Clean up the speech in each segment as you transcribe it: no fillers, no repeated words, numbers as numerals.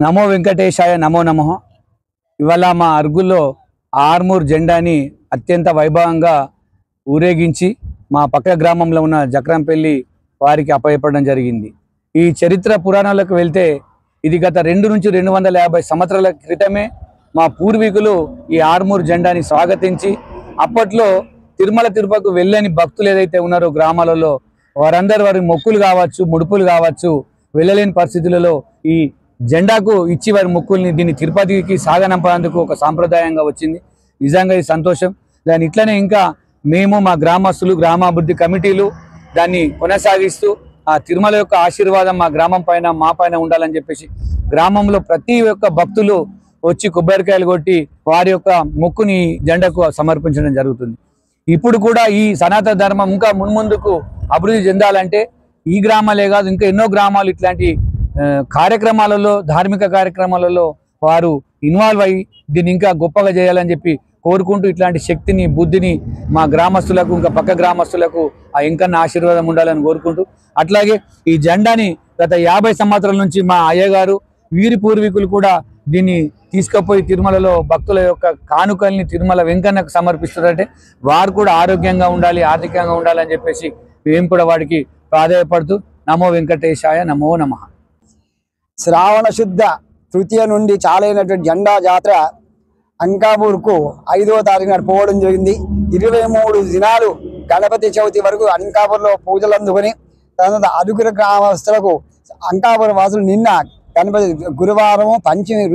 నమో వెంకటేశాయ నమో నమః. ఇవాళ మా అరుగుల్లో ఆర్మూర్ జెండాని అత్యంత వైభవంగా ఊరేగించి మా పక్క గ్రామంలో ఉన్న జక్రంపల్లి వారికి అప్పచెప్పడం జరిగింది. ఈ చరిత్ర పురాణాలకు వెళ్తే ఇది గత 2 నుంచి 250 సంవత్సరాల క్రితమే మా పూర్వీకులు ఈ ఆర్మూర్ జెండాని స్వాగతించి అప్పట్లో తిరుమల తిరుపతికి వెళ్ళని భక్తులు ఏదైతే ఉన్నారో గ్రామాలలో వారందరూ వారి మొక్కులు కావచ్చు, ముడుపులు కావచ్చు, వెళ్ళలేని పరిస్థితులలో ఈ జెండాకు ఇచ్చి వారి మొక్కుల్ని దీన్ని తిరుపతికి సాగనంపేందుకు ఒక సాంప్రదాయంగా వచ్చింది. నిజంగా ఇది సంతోషం. దాని ఇట్లనే ఇంకా మేము మా గ్రామస్తులు, గ్రామాభివృద్ధి కమిటీలు దాన్ని కొనసాగిస్తూ ఆ తిరుమల యొక్క ఆశీర్వాదం మా గ్రామం పైన మా పైన ఉండాలని చెప్పేసి గ్రామంలో ప్రతి ఒక్క భక్తులు వచ్చి కొబ్బరికాయలు కొట్టి వారి యొక్క మొక్కుని జెండాకు సమర్పించడం జరుగుతుంది. ఇప్పుడు కూడా ఈ సనాతన ధర్మం ఇంకా మున్ముందుకు అభివృద్ధి చెందాలంటే ఈ గ్రామాలే కాదు ఇంకా ఎన్నో గ్రామాలు ఇట్లాంటి కార్యక్రమాలలో, ధార్మిక కార్యక్రమాలలో వారు ఇన్వాల్వ్ అయ్యి దీన్ని ఇంకా గొప్పగా చేయాలని చెప్పి కోరుకుంటూ ఇట్లాంటి శక్తిని, బుద్ధిని మా గ్రామస్తులకు, ఇంకా పక్క గ్రామస్తులకు ఆ ఇంకన్నా ఆశీర్వాదం ఉండాలని కోరుకుంటూ, అట్లాగే ఈ జెండాని గత 50 సంవత్సరాల నుంచి మా అయ్యగారు, వీరి పూర్వీకులు కూడా దీన్ని తీసుకుపోయి తిరుమలలో భక్తుల యొక్క కానుకల్ని తిరుమల వెంకన్నకు సమర్పిస్తున్నారంటే వారు కూడా ఆరోగ్యంగా ఉండాలి, ఆర్థికంగా ఉండాలని చెప్పేసి మేము కూడా వాడికి ప్రాధాన్యపడుతూ నమో వెంకటేశాయ నమో నమః. శ్రావణ శుద్ధ తృతీయ నుండి చాలైనటువంటి జెండా జాతర అంకాపూర్కు 5వ తారీఖు నాడు పోవడం జరిగింది. 23 దినాలు గణపతి చవితి వరకు అంకాపూర్లో పూజలు అందుకొని తర్వాత అరుగుల గ్రామస్తులకు అంకాపూర్ వాసులు నిన్న గణపతి గురువారం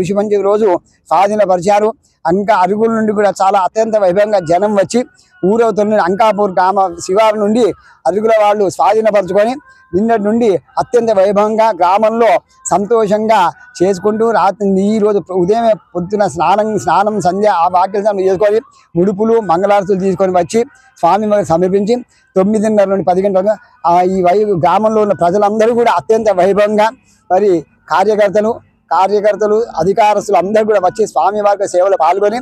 ఋషి పంచమి రోజు స్వాధీనపరిచారు. అరుగుల నుండి కూడా చాలా అత్యంత వైభవంగా జనం వచ్చి ఊరవుతున్న అంకాపూర్ గ్రామ శివారు నుండి అరుగుల వాళ్ళు స్వాధీనపరుచుకొని నిన్నటి నుండి అత్యంత వైభవంగా గ్రామంలో సంతోషంగా చేసుకుంటూ ఈ రోజు ఉదయమే పొద్దున స్నానం సంధ్య ఆ వాక్యం చేసుకొని ముడుపులు మంగళారతులు తీసుకొని వచ్చి స్వామి వారికి సమర్పించి 9:30 నుండి 10 గంటలకు ఈ గ్రామంలో ఉన్న ప్రజలందరూ కూడా అత్యంత వైభవంగా మరి కార్యకర్తలు అధికారస్తులు అందరూ కూడా వచ్చి స్వామి వారి సేవలో పాల్గొని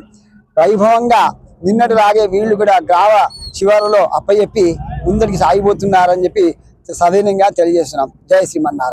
వైభవంగా నిన్నటిలాగే వీళ్ళు కూడా గ్రామ శివారులో అప్పచెప్పి ముందరికి సాగిపోతున్నారని చెప్పి సవినయంగా తెలియజేస్తున్నాం. జై శ్రీమన్నారాయణ.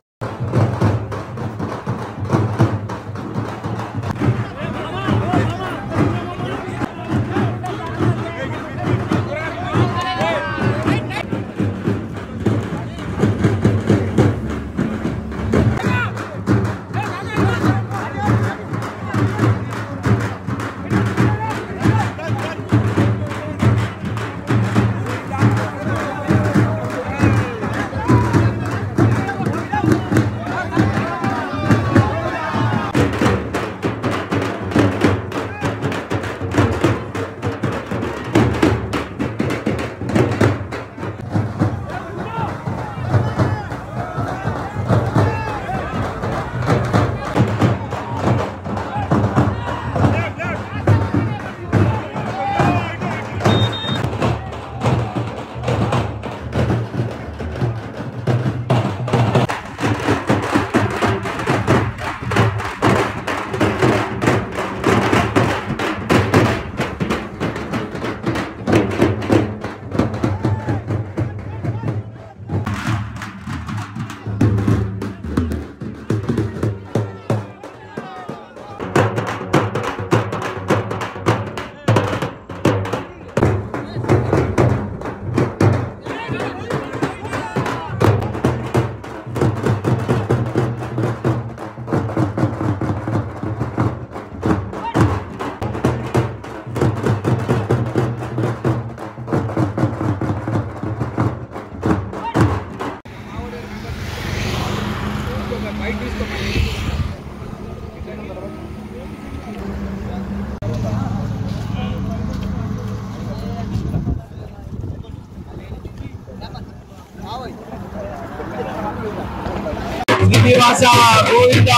శ్రీనివాస గోవింద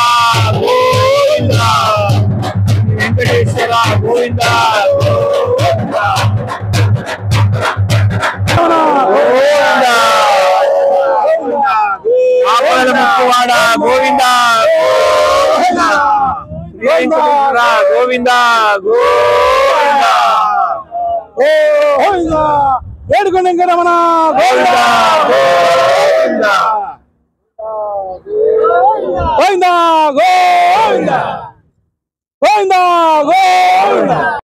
గోవింద, వెంకటేశ్వర గోవింద గోవింద, ఆపదల ముక్కువాడ గోవింద వెంకటేశ్వర గోవింద గోవింద, ఏడుకొండ వెంకటరమణ గోవింద గోవింద. గోవింద గోవింద. గోవిందా గోవిందా.